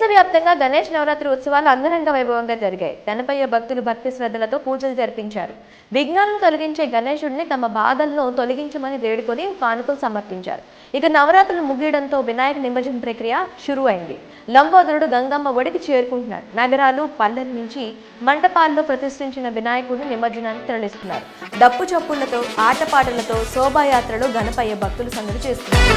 దేశవ్యాప్తంగా గణేష్ నవరాత్రి ఉత్సవాలు అంగరంగ వైభవంగా జరిగాయి. గణపయ్య భక్తులు భక్తి శ్రద్ధలతో పూజలు జరిపించారు. విఘ్నాలను తొలగించే గణేశుడిని తమ బాధలను తొలగించమని వేడుకొని కానుకలు సమర్పించారు. ఇక నవరాత్రులు ముగియడంతో వినాయక నిమజ్జన ప్రక్రియ షురు అయింది. లంబోదరుడు గంగమ్మ ఒడికి చేరుకుంటున్నాడు. నగరాలు పల్లెల నుంచి మంటపాల్లో ప్రతిష్ఠించిన వినాయకుడిని నిమజ్జనానికి తరలిస్తున్నారు. డప్పు చప్పుళ్లతో ఆటపాటలతో శోభాయాత్రలు గణపయ్య భక్తులు సందడి చేస్తున్నారు.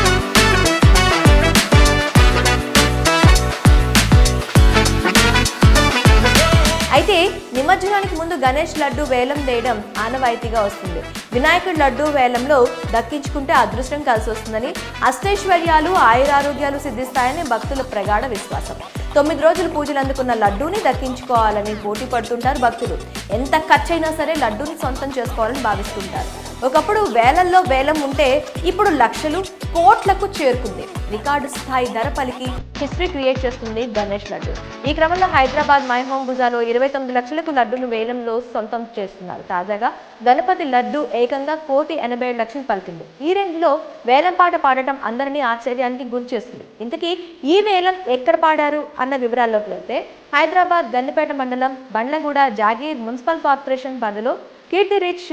అయితే నిమజ్జనానికి ముందు గణేష్ లడ్డు వేలం వేయడం ఆనవాయితీగా వస్తుంది. వినాయకుడి లడ్డు వేలంలో దక్కించుకుంటే అదృష్టం కలిసి వస్తుందని, అష్టైశ్వర్యాలు ఆయురారోగ్యాలు సిద్ధిస్తాయని భక్తుల ప్రగాఢ విశ్వాసం. 9 రోజులు పూజలు అందుకున్న లడ్డూని దక్కించుకోవాలని పోటీ పడుతుంటారు భక్తులు. ఎంత ఖర్చైనా సరే లడ్డూని సొంతం చేసుకోవాలని భావిస్తుంటారు. ఒకప్పుడు వేలల్లో వేలం ఉంటే ఇప్పుడు లక్షలు కోట్లకు చేరుకుంది. రికార్డు స్థాయి ధర పలికి హిస్టరీ క్రియేట్ చేస్తుంది గణేష్ లడ్డు. ఈ క్రమంలో హైదరాబాద్ మైహోంబుజాలో 29 లక్షలకు లడ్డును వేలంలో సొంతం చేస్తున్నారు. తాజాగా గణపతి లడ్డు ఏకంగా 1,87,00,000 పలికింది. ఈ రేంజ్లో వేలం పాట పాడటం అందరినీ ఆశ్చర్యానికి గురి చేస్తుంది. ఇంతకీ ఈ వేలం ఎక్కడ పాడారు అన్న వివరాల్లోకి వెళ్తే, హైదరాబాద్ గండిపేట మండలం బండ్లగూడ జాగీర్ మున్సిపల్ కార్పొరేషన్ పరిధిలో కీర్తి రిచ్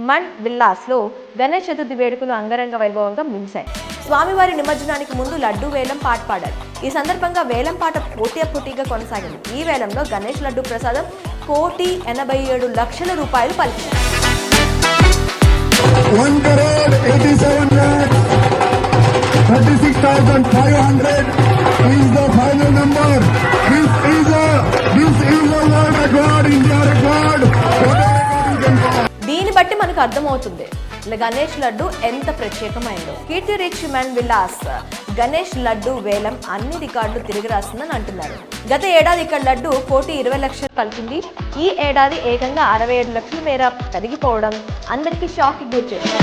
మన్ విల్లాస్లో గణేష్ చతుర్థి వేడుకలు అంగరంగ వైభవంగా ముగిశాయి. స్వామివారి నిమజ్జనానికి ముందు లడ్డు వేలం పాట పాడారు. ఈ సందర్భంగా వేలం పాట పోటీగా కొనసాగింది. ఈ వేలంలో గణేష్ లడ్డు ప్రసాదం 1,87,00,000 పలికింది. 1,36,500 is the final number. This is a world record, India record. దీన్ని బట్టి మనకు అర్థమవుతుంది గణేష్ లడ్డు ఎంత ప్రత్యేకమైందో. కీర్తి రిచ్ మన్ విలాస్ గణేష్ లడ్డు వేలం అన్ని రికార్డులు తిరిగి రాస్తుందని అంటున్నారు. గత ఏడాది ఇక్కడ లడ్డు 1,20,00,000 పలికింది. ఈ ఏడాది ఏకంగా 67 లక్షల మేర పెరిగిపోవడం అందరికీ షాక్ గురిచేసింది.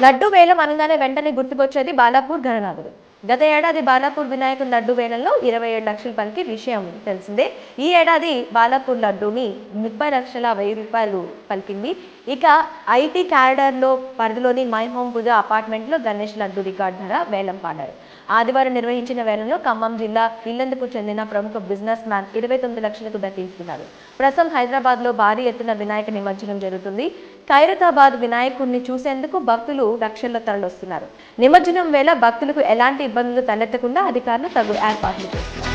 లడ్డు వేలం అనగానే వెంటనే గుర్తుకొచ్చేది బాలాపూర్ గణనాథుడు. గత ఏడాది బాలాపూర్ వినాయకుడి లడ్డు వేలంలో 27 లక్షలు పలికి విషయం తెలిసిందే. ఈ ఏడాది బాలాపూర్ లడ్డూని 30,10,000 పలికింది. ఇక ఐటీ క్యారిడార్లో పరిధిలోని మై హోమ్ పూజ అపార్ట్మెంట్లో గణేష్ లడ్డు రికార్డు ధర వేలం పాడారు. ఆదివారం నిర్వహించిన వేలంలో ఖమ్మం జిల్లా ఇల్లందుకు చెందిన ప్రముఖ బిజినెస్ మ్యాన్ 29 లక్షలకు దక్కిస్తున్నారు. ప్రస్తుతం హైదరాబాద్లో భారీ ఎత్తున వినాయక నిమజ్జనం జరుగుతుంది. ఖైరతాబాద్ వినాయకుడిని చూసేందుకు భక్తులు లక్షల్లో తరలిస్తున్నారు. నిమజ్జనం వేళ భక్తులకు ఎలాంటి ఇబ్బందులు తలెత్తకుండా అధికారులు తగు ఏర్పాట్లు చేస్తున్నారు.